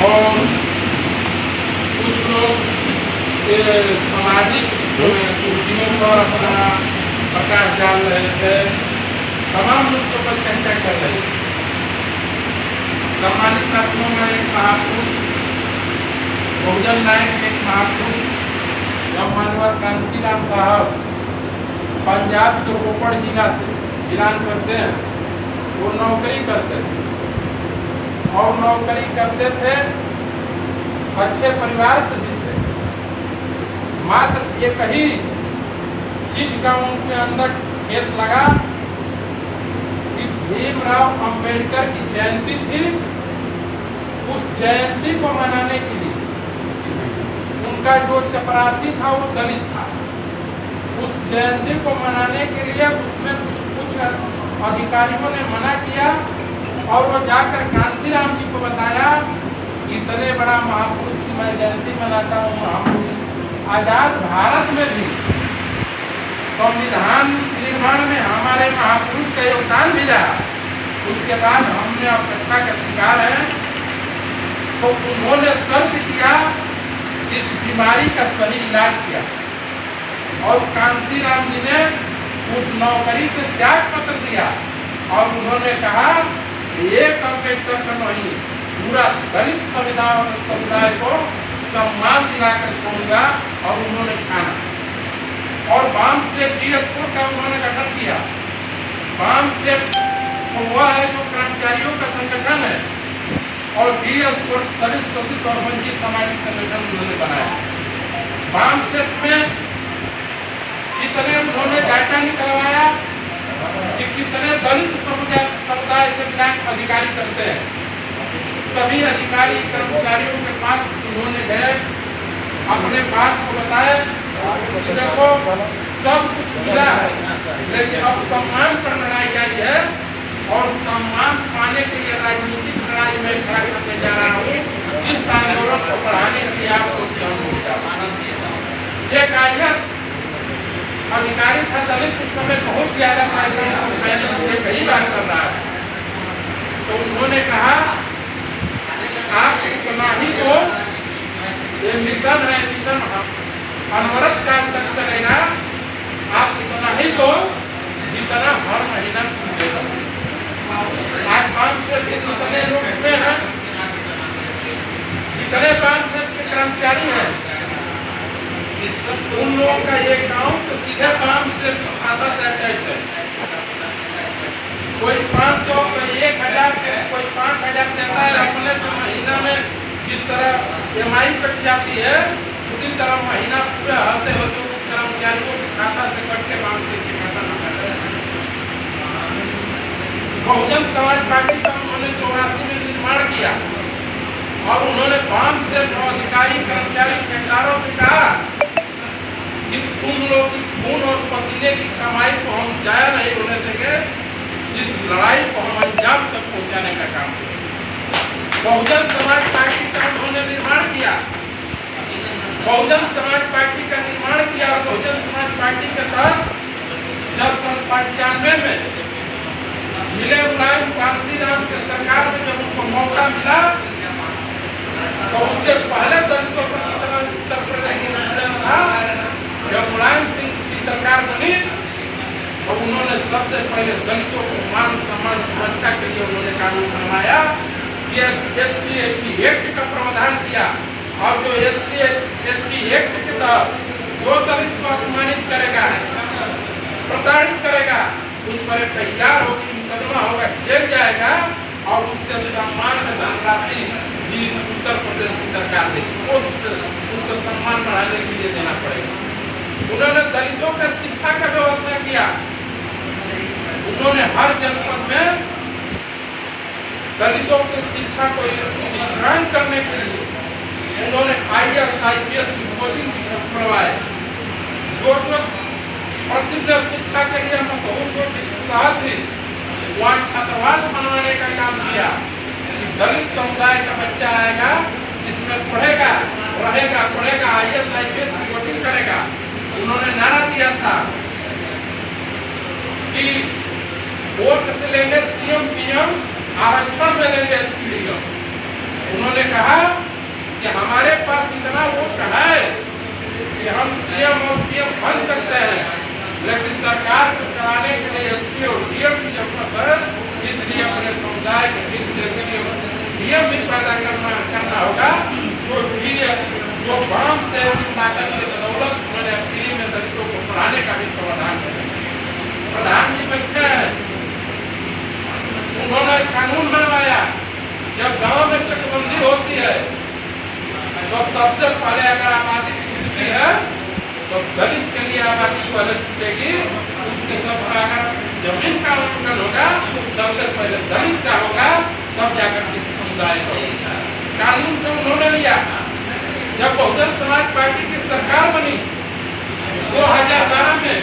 और कुछ लोग सामाजिक कुर्सियों पर अपना प्रकाश डाल रहे थे। तमाम मुद्दों पर चर्चा कर रहे थे। सम्मानित साथियों में एक महापुरुष, बहुजन नायक एक महापुरुष जब मानवर कांशीराम साहब पंजाब के रोपड़ जिला से बिलोंग करते हैं। वो नौकरी करते थे और नौकरी करते थे, अच्छे परिवार से भी थे। मात्र एक ही चीज का उनके अंदर केस लगा कि भीमराव अंबेडकर की जयंती थी। उस जयंती को मनाने के लिए उनका जो चपरासी था वो दलित था। उस जयंती को मनाने के लिए उसमें कुछ अधिकारियों ने मना किया और वो जाकर कांशीराम जी को बताया कि इतने बड़ा महापुरुष की मैं जयंती मनाता हूँ। हम आजाद भारत में भी संविधान निर्माण में हमारे महापुरुष का योगदान भी रहा। उसके बाद हमने अपेक्षा का शिकार है। तो उन्होंने सर्च किया, इस बीमारी का सही इलाज किया और कांशीराम जी ने उस नौकरी से त्याग पत्र दिया और उन्होंने कहा एक अम्बेडकर का नहीं, पूरा दलित समुदाय को सम्मान दिलाकर छोड़ूंगा। और उन्होंने ठाना और वाम से डीएसपी का उन्होंने गठन किया। वाम से वह है जो कर्मचारियों का संगठन है और डीएसपी दलित शोषित और वंचित सामाजिक संगठन उन्होंने बनाया। वाम से में कितने उन्होंने डाटा निकलवाया कि कितने दलित समुदाय से बिलोंग अधिकारी करते हैं। सभी अधिकारी कर्मचारियों के पास उन्होंने गए, अपने बात को बताया कि देखो सब कुछ मिला है, लेकिन अब सम्मान पर लड़ाई आई है और सम्मान पाने के लिए राजनीतिक लड़ाई में खड़ा करने जा रहा हूँ। इस आंदोलन को बढ़ाने के लिए आपको एक आईएएस अधिकारी था दलित, उस समय बहुत ज्यादा कई बात कर रहा है। तो उन्होंने कहा आप इतना ही तो ये मिशन है, मिशन अनवरत काल तक चलेगा। आप इतना ही तो जितना हर महीना आज 5 से कितने लोग हुए हैं, कितने 5 के कर्मचारी हैं, उन लोगों का एक गांव तो सीधे 5 से खाता से अटैच है। कोई 500, कोई 1000, कोई 5000 देता है। अपने तो महीना में जिस तरह EMI कट जाती है उसी तरह महीना पूरा हफ्ते होते उस कर्मचारियों के खाता से कट के बैंक से खाता न कटे। बहुजन समाज पार्टी का उन्होंने 84 में निर्माण किया और उन्होंने 5 से अधिकारी कर्मचारी ठेकेदारों से कहा कि तुम लोग की खून और पसीने की कमाई को हम जाया नहीं होने देंगे। इस लड़ाई को हम अंजाम तक पहुंचाने का काम करें। बहुजन समाज पार्टी का उन्होंने निर्माण किया। बहुजन समाज पार्टी का निर्माण किया और बहुजन समाज पार्टी के तहत जब सन 95 में मिले मुलायम कांशीराम के सरकार में जब उनको मौका मिला तो उससे पहले दलितों पर उत्तर प्रदेश में था। जब मुलायम सिंह की सरकार बनी तो उन्होंने सबसे पहले दलितों को मान सम्मान सुरक्षा के लिए उन्होंने कानून बनवाया। SC/ST एक्ट का प्रावधान किया और जो SC/ST एक्ट के तहत जो दलित को अपमानित करेगा, प्रताड़ित करेगा, उस पर FIR होगी, मुकदमा होगा, जेल जाएगा और उसके सम्मान में धनराशि भी उत्तर प्रदेश की सरकार देगी। उसको सम्मान बढ़ाने के लिए देना पड़ेगा। उन्होंने दलितों का शिक्षा का व्यवस्था किया। उन्होंने हर जनपद में दलितों की शिक्षा को स्ट्रांग करने के लिए उन्होंने IAS IPS की कोचिंग करवाए। जो प्रसिद्ध शिक्षा के लिए मशहूर शहर थी वहाँ छात्रावास बनवाने का काम किया। दलित समुदाय का बच्चा आएगा, इसमें पढ़ेगा, रहेगा, पढ़ेगा, IAS IPS की कोचिंग करेगा। उन्होंने नारा दिया था कि वोट से लेंगे CM PM, आरक्षण में लेंगे SPD। उन्होंने कहा कि हमारे पास इतना वोट है कि हम सीएम और पीएम बन सकते हैं, लेकिन सरकार को चलाने के लिए एसपी और डीएम की जरूरत है। इसलिए अपने समुदाय के बीच डीएम भी पैदा करना होगा, जो गांव से ताकत की बदौलत उन्होंने फ्री में दलितों को पढ़ाने का भी प्रावधान करेंगे। प्रधान जी बैठे हैं, उन्होंने कानून बनवाया, जब गांव में चकबंदी होती है तो सबसे पहले अगर आबादी छूटती है तो दलित के लिए आबादी पहले छूटेगी, उसके सब अगर जमीन का आवंटन होगा सबसे पहले दलित का होगा, तब जाकर किसी समुदाय का होगा। कानून से उन्होंने लिया। जब बहुजन समाज पार्टी की सरकार बनी 2012 में